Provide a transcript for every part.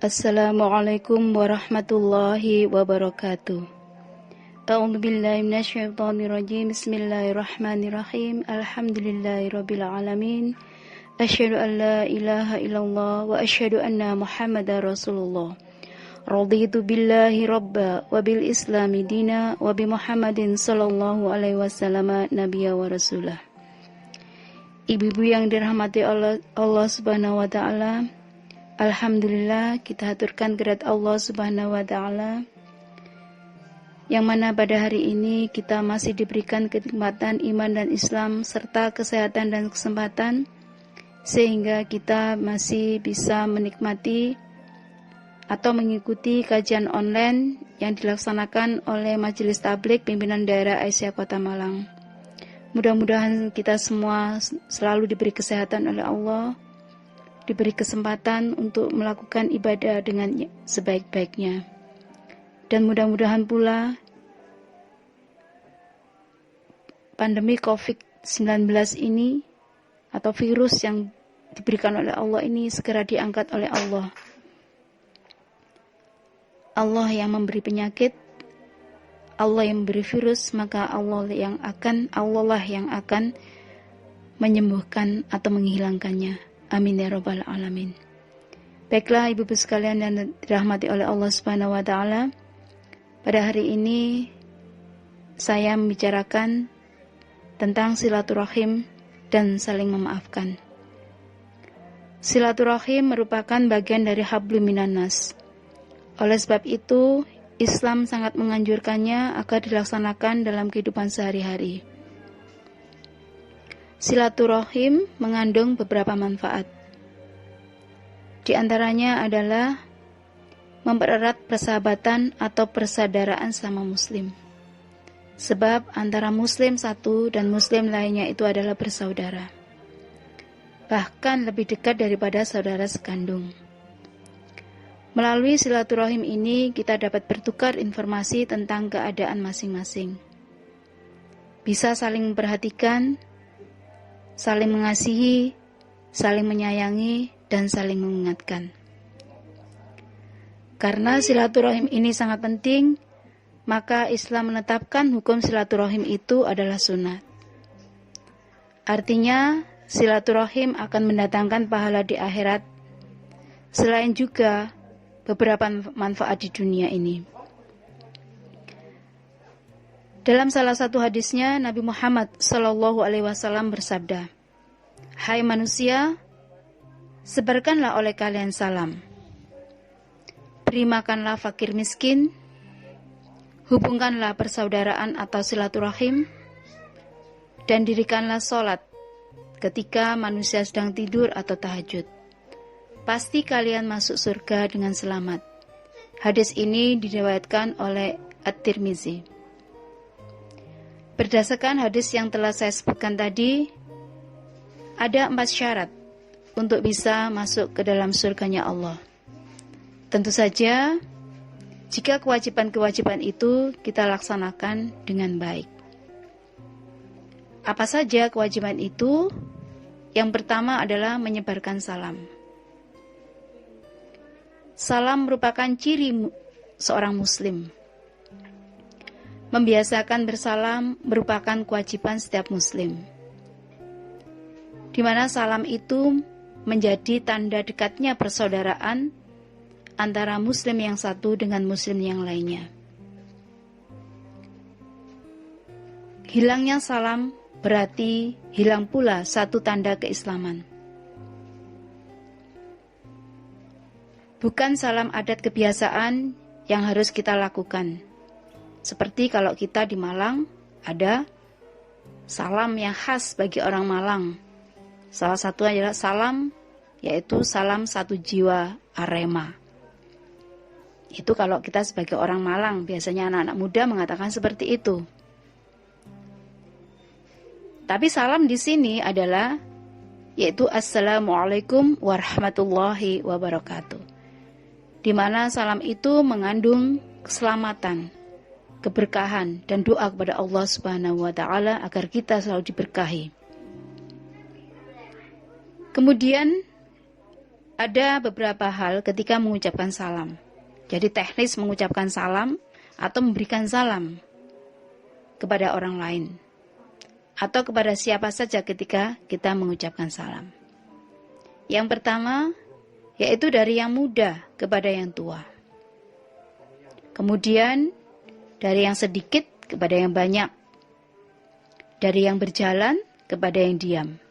Assalamualaikum warahmatullahi wabarakatuh. A'udzu billahi minasyaitonir rajim. Bismillahirrahmanirrahim. Alhamdulillahirabbil alamin. Asyhadu an la ilaha illallah wa asyhadu anna Muhammadar Rasulullah. Raditu billahi rabba wa bil islami dina wa bi Muhammadin sallallahu alaihi wasallam nabiyya wa rasulah. Ibu-ibu yang dirahmati Allah Subhanahu wa taala, alhamdulillah kita haturkan kehadirat Allah Subhanahu wa taala yang mana pada hari ini kita masih diberikan kenikmatan iman dan Islam serta kesehatan dan kesempatan sehingga kita masih bisa menikmati atau mengikuti kajian online yang dilaksanakan oleh Majelis Tabligh Pimpinan Daerah Aisyah Kota Malang. Mudah-mudahan kita semua selalu diberi kesehatan oleh Allah, diberi kesempatan untuk melakukan ibadah dengan sebaik-baiknya. Dan mudah-mudahan pula pandemi COVID-19 ini atau virus yang diberikan oleh Allah ini segera diangkat oleh Allah. Allah yang memberi penyakit, Allah yang memberi virus, maka Allah lah yang akan menyembuhkan atau menghilangkannya. Amin ya rabbal alamin. Baiklah ibu-ibu sekalian yang dirahmati oleh Allah Subhanahu wa taala, pada hari ini saya membicarakan tentang silaturahim dan saling memaafkan. Silaturahim merupakan bagian dari hablum minan nas. Oleh sebab itu, Islam sangat menganjurkannya agar dilaksanakan dalam kehidupan sehari-hari. Silaturahim mengandung beberapa manfaat. Di antaranya adalah mempererat persahabatan atau persaudaraan sama muslim. Sebab antara muslim satu dan muslim lainnya itu adalah bersaudara. Bahkan lebih dekat daripada saudara sekandung. Melalui silaturahim ini kita dapat bertukar informasi tentang keadaan masing-masing. Bisa saling memperhatikan, saling mengasihi, saling menyayangi, dan saling mengingatkan. Karena silaturahim ini sangat penting, maka Islam menetapkan hukum silaturahim itu adalah sunat. Artinya, silaturahim akan mendatangkan pahala di akhirat, selain juga beberapa manfaat di dunia ini. Dalam salah satu hadisnya, Nabi Muhammad SAW bersabda, "Hai manusia, sebarkanlah oleh kalian salam. Beri makanlah fakir miskin, hubungkanlah persaudaraan atau silaturahim, dan dirikanlah sholat ketika manusia sedang tidur atau tahajud. Pasti kalian masuk surga dengan selamat." Hadis ini diriwayatkan oleh At-Tirmizi. Berdasarkan hadis yang telah saya sebutkan tadi, ada 4 syarat untuk bisa masuk ke dalam surganya Allah. Tentu saja, jika kewajiban-kewajiban itu kita laksanakan dengan baik. Apa saja kewajiban itu? Yang pertama adalah menyebarkan salam. Salam merupakan ciri seorang muslim. Membiasakan bersalam merupakan kewajiban setiap muslim. Di mana salam itu menjadi tanda dekatnya persaudaraan antara muslim yang satu dengan muslim yang lainnya. Hilangnya salam berarti hilang pula satu tanda keislaman. Bukan salam adat kebiasaan yang harus kita lakukan. Seperti kalau kita di Malang ada salam yang khas bagi orang Malang. Salah satu adalah salam, yaitu salam satu jiwa Arema. Itu kalau kita sebagai orang Malang, biasanya anak-anak muda mengatakan seperti itu. Tapi salam di sini adalah yaitu Assalamualaikum warahmatullahi wabarakatuh. Di mana salam itu mengandung keselamatan, keberkahan, dan doa kepada Allah Subhanahu wa taala agar kita selalu diberkahi. Kemudian Ada beberapa hal ketika mengucapkan salam. Jadi teknis mengucapkan salam atau memberikan salam kepada orang lain. Atau kepada siapa saja ketika kita mengucapkan salam. Yang pertama, yaitu dari yang muda kepada yang tua. Kemudian, dari yang sedikit kepada yang banyak. Dari yang berjalan kepada yang diam.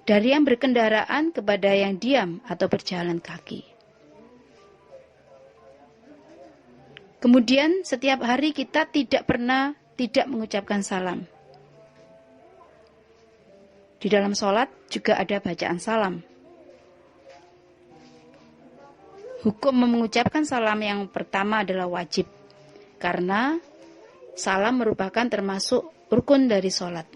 Dari yang berkendaraan kepada yang diam atau berjalan kaki. Kemudian setiap hari kita tidak pernah tidak mengucapkan salam. Di dalam sholat juga ada bacaan salam. Hukum mengucapkan salam yang pertama adalah wajib. Karena salam merupakan termasuk rukun dari sholat.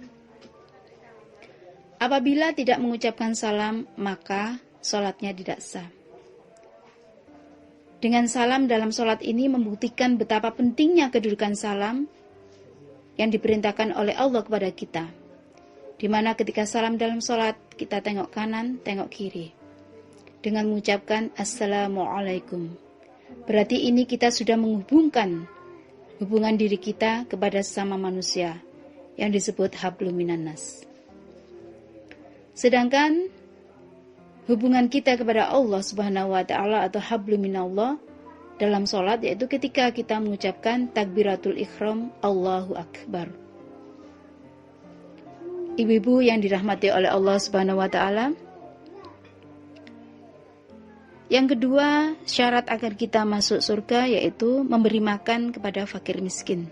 Apabila tidak mengucapkan salam, maka sholatnya tidak sah. Dengan salam dalam sholat ini membuktikan betapa pentingnya kedudukan salam yang diperintahkan oleh Allah kepada kita. Di mana ketika salam dalam sholat, kita tengok kanan, tengok kiri. Dengan mengucapkan Assalamualaikum. Berarti ini kita sudah menghubungkan hubungan diri kita kepada sesama manusia yang disebut hablum minan nas. Sedangkan hubungan kita kepada Allah Subhanahu wa taala atau hablum minallah dalam sholat yaitu ketika kita mengucapkan takbiratul ihram Allahu Akbar. Ibu-ibu yang dirahmati oleh Allah Subhanahu wa taala. Yang kedua, syarat agar kita masuk surga yaitu memberi makan kepada fakir miskin.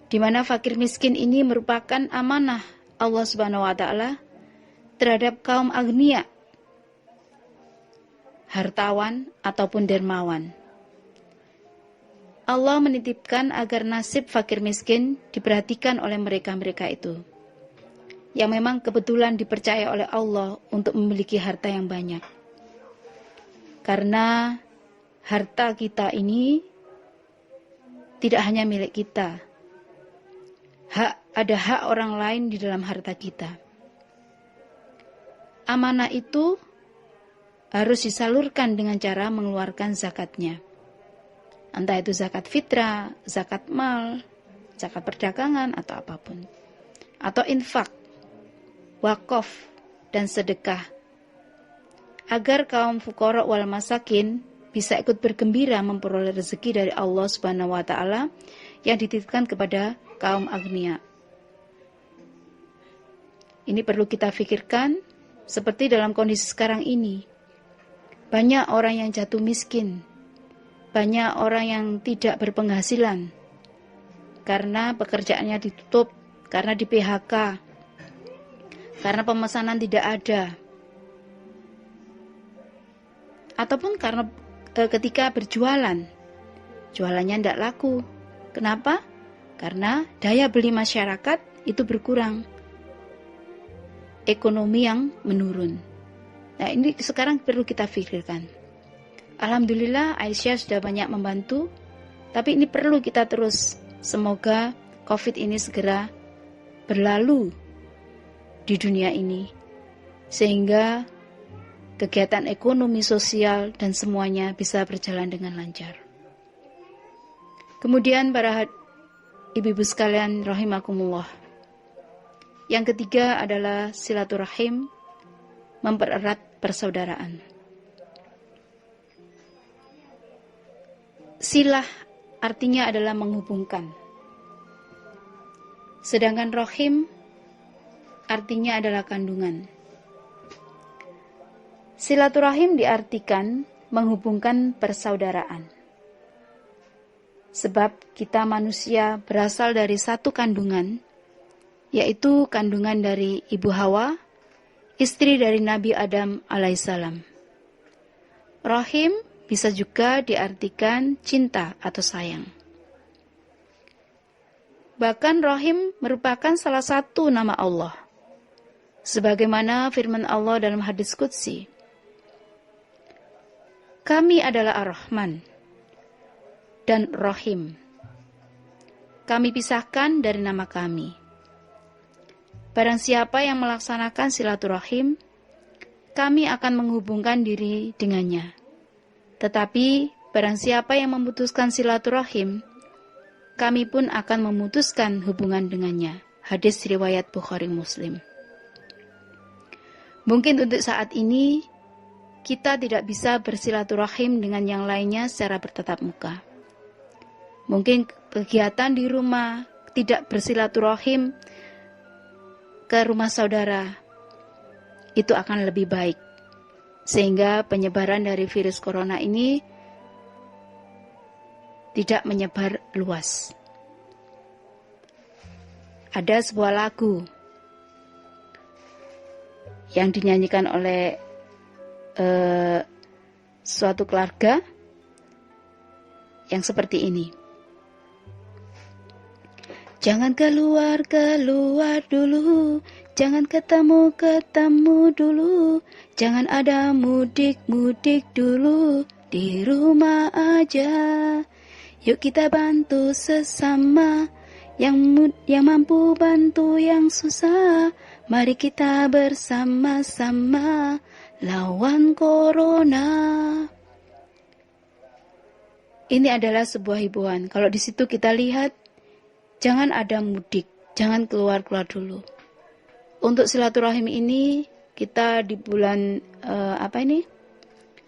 Di mana fakir miskin ini merupakan amanah Allah Subhanahu wa taala terhadap kaum agnia, hartawan ataupun dermawan. Allah menitipkan agar nasib fakir miskin diperhatikan oleh mereka-mereka itu, yang memang kebetulan dipercaya oleh Allah untuk memiliki harta yang banyak. Karena harta kita ini tidak hanya milik kita. Ada hak orang lain di dalam harta kita. Amanah itu harus disalurkan dengan cara mengeluarkan zakatnya. Entah itu zakat fitrah, zakat mal, zakat perdagangan atau apapun. Atau infak, wakaf, dan sedekah. Agar kaum fuqara wal masakin bisa ikut bergembira memperoleh rezeki dari Allah Subhanahu wa taala yang dititipkan kepada kaum agnia. Ini perlu kita pikirkan seperti dalam kondisi sekarang ini. Banyak orang yang jatuh miskin. Banyak orang yang tidak berpenghasilan karena pekerjaannya ditutup, karena di PHK, karena pemesanan tidak ada. Ataupun karena ketika berjualan, jualannya tidak laku. Kenapa? Karena daya beli masyarakat itu berkurang. Ekonomi yang menurun. Nah, ini sekarang perlu kita pikirkan. Alhamdulillah Aisyah sudah banyak membantu, tapi ini perlu kita terus. Semoga COVID ini segera berlalu di dunia ini, sehingga kegiatan ekonomi, sosial, dan semuanya bisa berjalan dengan lancar. Kemudian para ibu-ibu sekalian rahimakumullah. Yang ketiga adalah silaturahim, mempererat persaudaraan. Silah artinya adalah menghubungkan. Sedangkan rohim artinya adalah kandungan. Silaturahim diartikan menghubungkan persaudaraan. Sebab kita manusia berasal dari satu kandungan, yaitu kandungan dari Ibu Hawa, istri dari Nabi Adam alaihissalam. Rahim bisa juga diartikan cinta atau sayang. Bahkan rahim merupakan salah satu nama Allah. Sebagaimana firman Allah dalam hadis qudsi, kami adalah Ar-Rahman dan Rahim. Kami pisahkan dari nama kami. Barang siapa yang melaksanakan silaturahim, kami akan menghubungkan diri dengannya. Tetapi barang siapa yang memutuskan silaturahim, kami pun akan memutuskan hubungan dengannya. Hadis riwayat Bukhari Muslim. Mungkin untuk saat ini kita tidak bisa bersilaturahim dengan yang lainnya secara bertatap muka. Mungkin kegiatan di rumah, tidak bersilaturahim ke rumah saudara, itu akan lebih baik. Sehingga penyebaran dari virus corona ini tidak menyebar luas. Ada sebuah lagu yang dinyanyikan oleh suatu keluarga yang seperti ini. Jangan keluar dulu, jangan ketemu dulu, jangan ada mudik dulu, di rumah aja. Yuk kita bantu sesama, yang mampu bantu yang susah. Mari kita bersama-sama lawan corona. Ini adalah sebuah hiburan. Kalau di situ kita lihat, jangan ada mudik, jangan keluar dulu. Untuk silaturahim ini, kita di bulan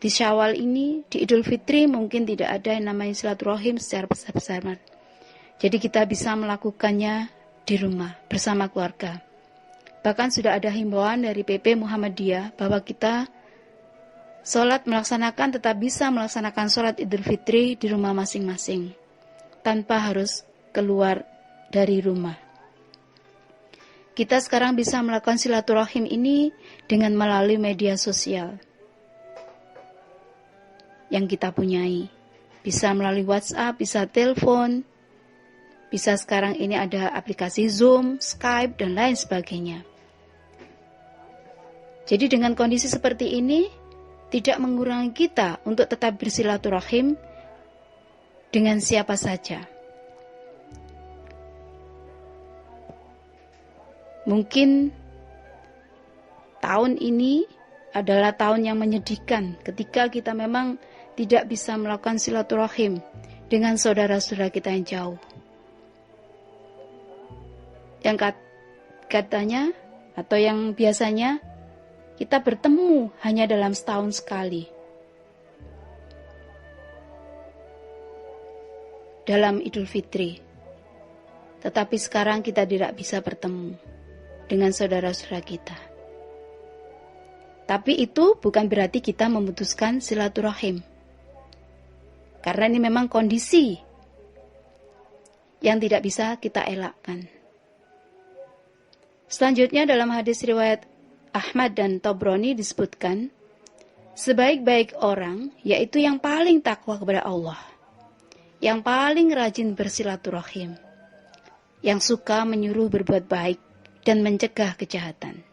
di Syawal ini, di Idul Fitri mungkin tidak ada yang namanya silaturahim secara besar-besaran. Jadi kita bisa melakukannya di rumah bersama keluarga. Bahkan sudah ada himbauan dari PP Muhammadiyah bahwa kita tetap bisa melaksanakan sholat Idul Fitri di rumah masing-masing tanpa harus keluar dari rumah. Kita sekarang bisa melakukan silaturahim ini dengan melalui media sosial yang kita punyai. Bisa melalui WhatsApp, bisa telepon, bisa sekarang ini ada aplikasi Zoom, Skype, dan lain sebagainya. Jadi dengan kondisi seperti ini, tidak mengurangi kita untuk tetap bersilaturahim dengan siapa saja. Mungkin tahun ini adalah tahun yang menyedihkan ketika kita memang tidak bisa melakukan silaturahim dengan saudara-saudara kita yang jauh. Yang katanya atau yang biasanya kita bertemu hanya dalam setahun sekali. Dalam Idul Fitri. Tetapi sekarang kita tidak bisa bertemu dengan saudara-saudara kita. Tapi itu bukan berarti kita memutuskan silaturahim. Karena ini memang kondisi yang tidak bisa kita elakkan. Selanjutnya dalam hadis riwayat Ahmad dan Tobroni disebutkan, sebaik-baik orang yaitu yang paling takwa kepada Allah, yang paling rajin bersilaturahim, yang suka menyuruh berbuat baik dan mencegah kejahatan.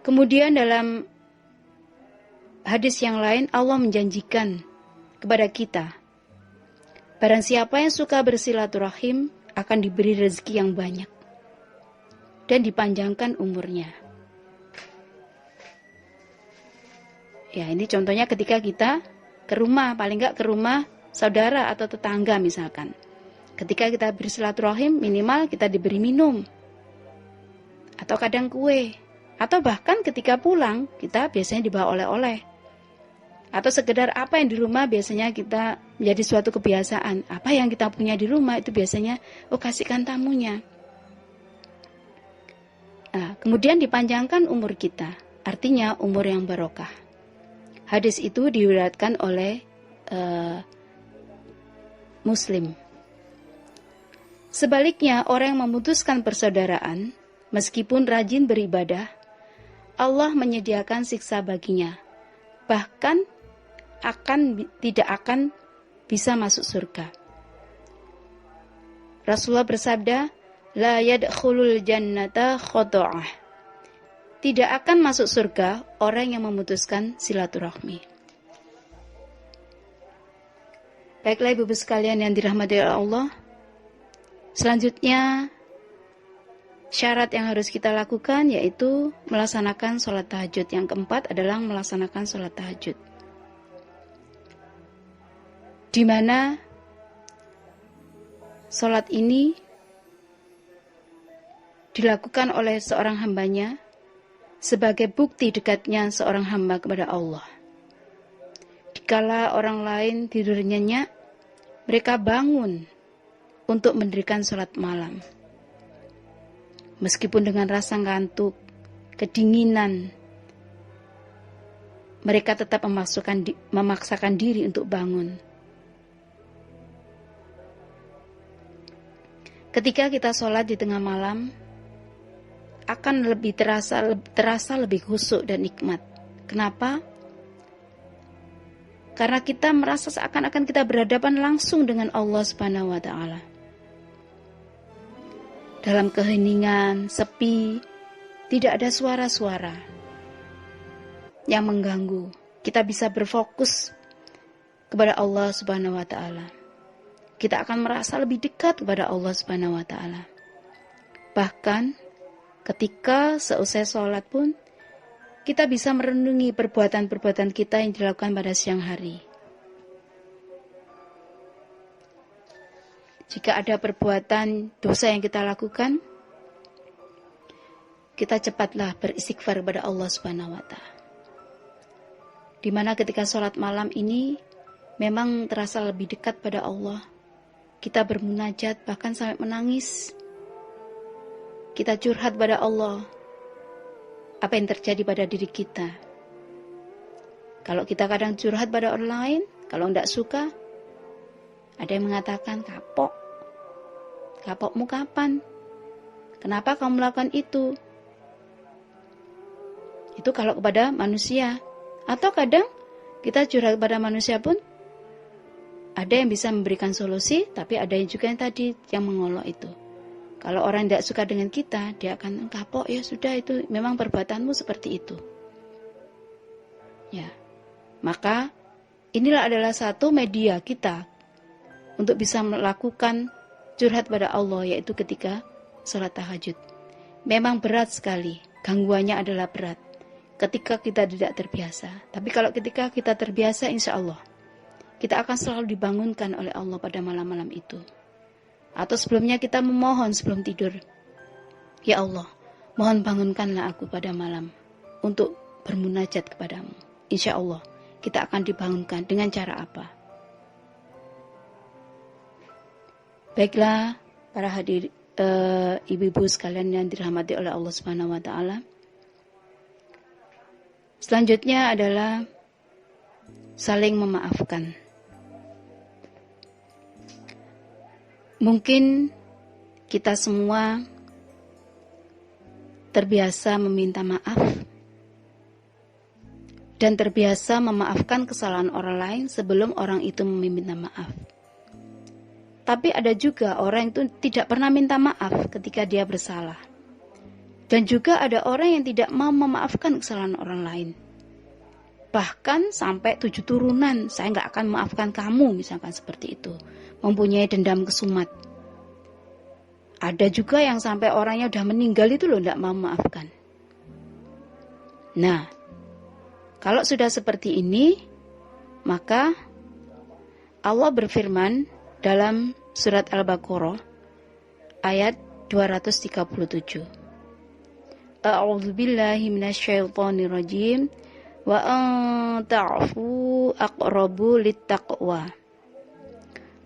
Kemudian dalam hadis yang lain Allah menjanjikan kepada kita, barang siapa yang suka bersilaturahim akan diberi rezeki yang banyak dan dipanjangkan umurnya. Ya, ini contohnya ketika kita ke rumah, paling enggak ke rumah saudara atau tetangga misalkan. Ketika kita bersilaturahim, minimal kita diberi minum. Atau kadang kue. Atau bahkan ketika pulang, kita biasanya dibawa oleh-oleh. Atau sekedar apa yang di rumah biasanya kita menjadi suatu kebiasaan. Apa yang kita punya di rumah itu biasanya, kasihkan tamunya. Nah, kemudian dipanjangkan umur kita, artinya umur yang barokah. Hadis itu diriwayatkan oleh Muslim. Sebaliknya, orang yang memutuskan persaudaraan, meskipun rajin beribadah, Allah menyediakan siksa baginya. Bahkan tidak akan bisa masuk surga. Rasulullah bersabda, la yadkhulul jannata khoto'ah. Tidak akan masuk surga orang yang memutuskan silaturahmi. Baiklah ibu-ibu sekalian yang dirahmati oleh Allah. Selanjutnya syarat yang harus kita lakukan yaitu melaksanakan sholat tahajud. Yang keempat adalah melaksanakan sholat tahajud, di mana sholat ini dilakukan oleh seorang hambanya sebagai bukti dekatnya seorang hamba kepada Allah. Dikala orang lain tidur nyenyak, mereka bangun untuk mendirikan sholat malam. Meskipun dengan rasa ngantuk, kedinginan, mereka tetap memaksakan diri untuk bangun. Ketika kita sholat di tengah malam, akan lebih terasa lebih khusyuk dan nikmat. Kenapa? Karena kita merasa seakan-akan kita berhadapan langsung dengan Allah Subhanahu wa Ta'ala. Dalam keheningan, sepi, tidak ada suara-suara yang mengganggu. Kita bisa berfokus kepada Allah Subhanahu wa Ta'ala. Kita akan merasa lebih dekat kepada Allah Subhanahu wa Ta'ala. Bahkan ketika seusai sholat pun, kita bisa merenungi perbuatan-perbuatan kita yang dilakukan pada siang hari. Jika ada perbuatan dosa yang kita lakukan, kita cepatlah beristighfar kepada Allah Subhanahu wa Ta'ala. Di mana ketika sholat malam ini memang terasa lebih dekat pada Allah. Kita bermunajat bahkan sampai menangis. Kita curhat pada Allah apa yang terjadi pada diri kita. Kalau kita kadang curhat pada orang lain, kalau tidak suka, ada yang mengatakan kapok. Kapokmu kapan? Kenapa kamu melakukan itu? Itu kalau kepada manusia. Atau kadang kita curhat kepada manusia pun ada yang bisa memberikan solusi, tapi ada yang juga yang tadi yang mengolok itu. Kalau orang tidak suka dengan kita, dia akan kapok, ya sudah itu memang perbuatanmu seperti itu. Ya, maka inilah adalah satu media kita untuk bisa melakukan curhat pada Allah, yaitu ketika sholat tahajud. Memang berat sekali, gangguannya adalah berat ketika kita tidak terbiasa. Tapi kalau ketika kita terbiasa, insya Allah kita akan selalu dibangunkan oleh Allah pada malam-malam itu. Atau sebelumnya kita memohon sebelum tidur, ya Allah, mohon bangunkanlah aku pada malam untuk bermunajat kepadamu. Insya Allah kita akan dibangunkan dengan cara apa? Baiklah para ibu-ibu sekalian yang dirahmati oleh Allah Subhanahu wa Ta'ala. Selanjutnya adalah saling memaafkan. Mungkin kita semua terbiasa meminta maaf dan terbiasa memaafkan kesalahan orang lain sebelum orang itu meminta maaf. Tapi ada juga orang itu tidak pernah minta maaf ketika dia bersalah. Dan juga ada orang yang tidak mau memaafkan kesalahan orang lain. Bahkan sampai 7 turunan, saya nggak akan memaafkan kamu, misalkan seperti itu. Mempunyai dendam kesumat. Ada juga yang sampai orangnya udah meninggal itu loh, nggak mau memaafkan. Nah, kalau sudah seperti ini, maka Allah berfirman dalam surat Al-Baqarah ayat 237. A'udzu billahi minasyaitonir rajim. Wa an ta'fu aqrabu littaqwa.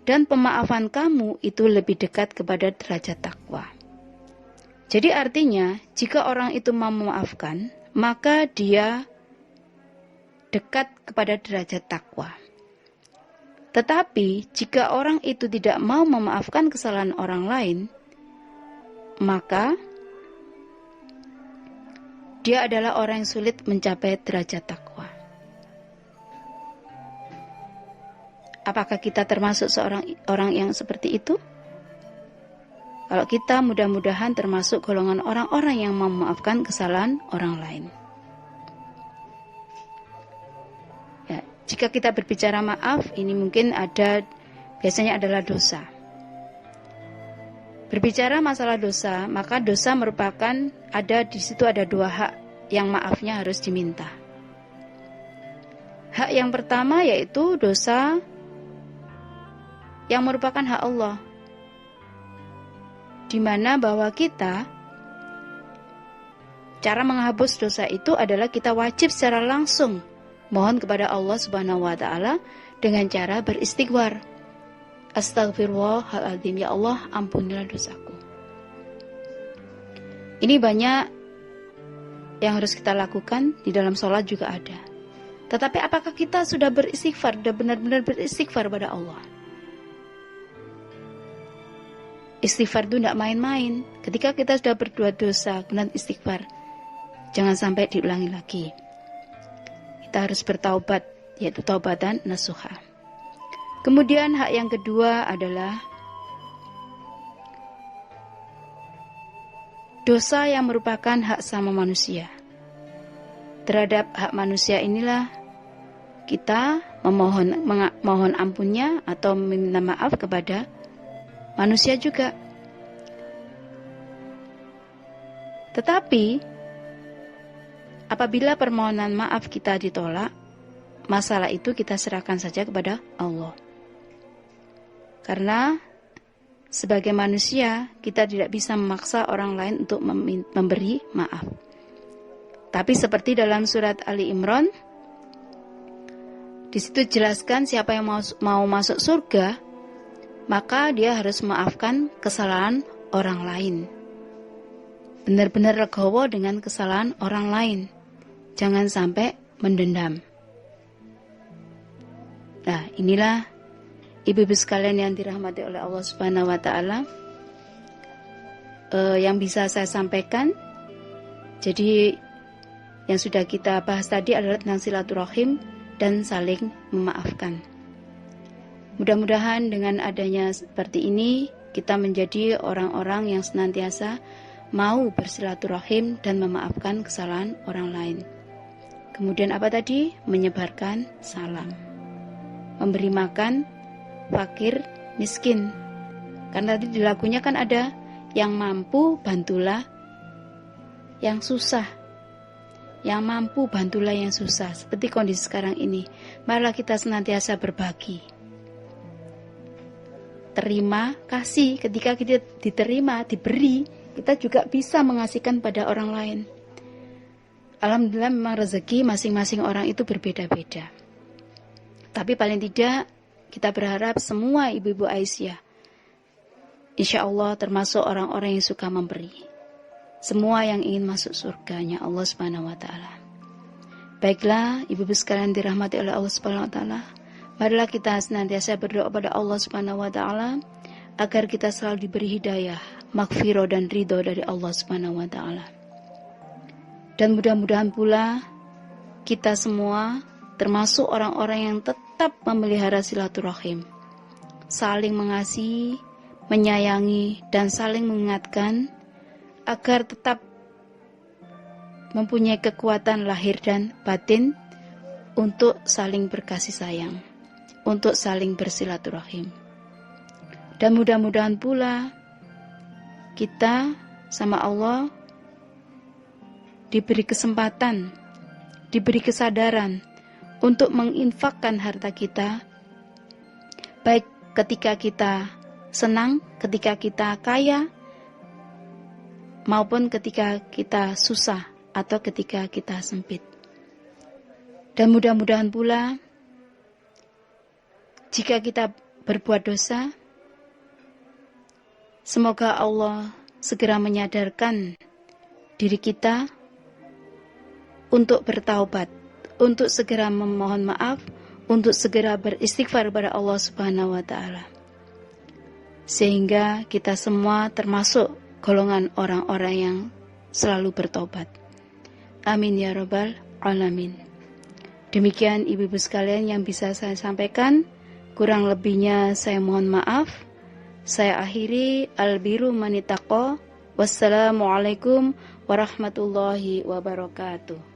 Dan pemaafan kamu itu lebih dekat kepada derajat takwa. Jadi artinya, jika orang itu mau memaafkan, maka dia dekat kepada derajat takwa. Tetapi, jika orang itu tidak mau memaafkan kesalahan orang lain, maka dia adalah orang yang sulit mencapai derajat takwa. Apakah kita termasuk orang yang seperti itu? Kalau kita mudah-mudahan termasuk golongan orang-orang yang mau memaafkan kesalahan orang lain. Ya, jika kita berbicara maaf, ini mungkin biasanya adalah dosa. Berbicara masalah dosa, maka dosa merupakan di situ ada dua hak yang maafnya harus diminta. Hak yang pertama yaitu dosa yang merupakan hak Allah, di mana bahwa kita cara menghapus dosa itu adalah kita wajib secara langsung mohon kepada Allah Subhanahu wa taala dengan cara beristighfar. Astagfirullahaladzim, ya Allah ampunilah dosaku. Ini banyak yang harus kita lakukan, di dalam sholat juga ada. Tetapi apakah kita sudah beristighfar, sudah benar-benar beristighfar pada Allah? Istighfar itu tidak main-main. Ketika kita sudah berbuat dosa, kemudian istighfar, jangan sampai diulangi lagi. Kita harus bertaubat, yaitu taubatan nasuha. Kemudian hak yang kedua adalah dosa yang merupakan hak sama manusia. Terhadap hak manusia inilah kita memohon ampunnya atau meminta maaf kepada manusia juga. Tetapi apabila permohonan maaf kita ditolak, masalah itu kita serahkan saja kepada Allah. Karena sebagai manusia kita tidak bisa memaksa orang lain untuk memberi maaf. Tapi seperti dalam surat Ali Imran, di situ jelaskan siapa yang mau masuk surga, maka dia harus memaafkan kesalahan orang lain. Benar-benar legowo dengan kesalahan orang lain. Jangan sampai mendendam. Nah, inilah ibu-ibu sekalian yang dirahmati oleh Allah Subhanahu wa taala, yang bisa saya sampaikan. Jadi yang sudah kita bahas tadi adalah tentang silaturahim dan saling memaafkan. Mudah-mudahan dengan adanya seperti ini kita menjadi orang-orang yang senantiasa mau bersilaturahim dan memaafkan kesalahan orang lain. Kemudian apa tadi? Menyebarkan salam, memberi makan fakir miskin. Karena tadi di lagunya kan ada yang mampu bantulah yang susah, yang mampu bantulah yang susah. Seperti kondisi sekarang ini, marilah kita senantiasa berbagi, terima kasih. Ketika kita diterima, diberi, kita juga bisa mengasihkan pada orang lain. Alhamdulillah memang rezeki masing-masing orang itu berbeda-beda. Tapi paling tidak kita berharap semua ibu-ibu Aisyah, insya Allah termasuk orang-orang yang suka memberi. Semua yang ingin masuk surganya Allah Subhanahu wa taala. Baiklah, ibu-ibu sekalian dirahmati oleh Allah Subhanahu wa taala, marilah kita senantiasa berdoa pada Allah Subhanahu wa taala agar kita selalu diberi hidayah, maghfirah dan ridho dari Allah Subhanahu wa taala. Dan mudah-mudahan pula kita semua termasuk orang-orang yang tetap memelihara silaturahim, saling mengasihi, menyayangi, dan saling mengingatkan agar tetap mempunyai kekuatan lahir dan batin untuk saling berkasih sayang, untuk saling bersilaturahim. Dan mudah-mudahan pula kita sama Allah diberi kesempatan, diberi kesadaran untuk menginfakkan harta kita, baik ketika kita senang, ketika kita kaya, maupun ketika kita susah atau ketika kita sempit. Dan mudah-mudahan pula jika kita berbuat dosa, semoga Allah segera menyadarkan diri kita untuk bertaubat, untuk segera memohon maaf, untuk segera beristighfar kepada Allah Subhanahu wa taala. Sehingga kita semua termasuk golongan orang-orang yang selalu bertobat. Amin ya rabbal alamin. Demikian ibu-ibu sekalian yang bisa saya sampaikan. Kurang lebihnya saya mohon maaf. Saya akhiri, albiru manitaqo. Wassalamualaikum warahmatullahi wabarakatuh.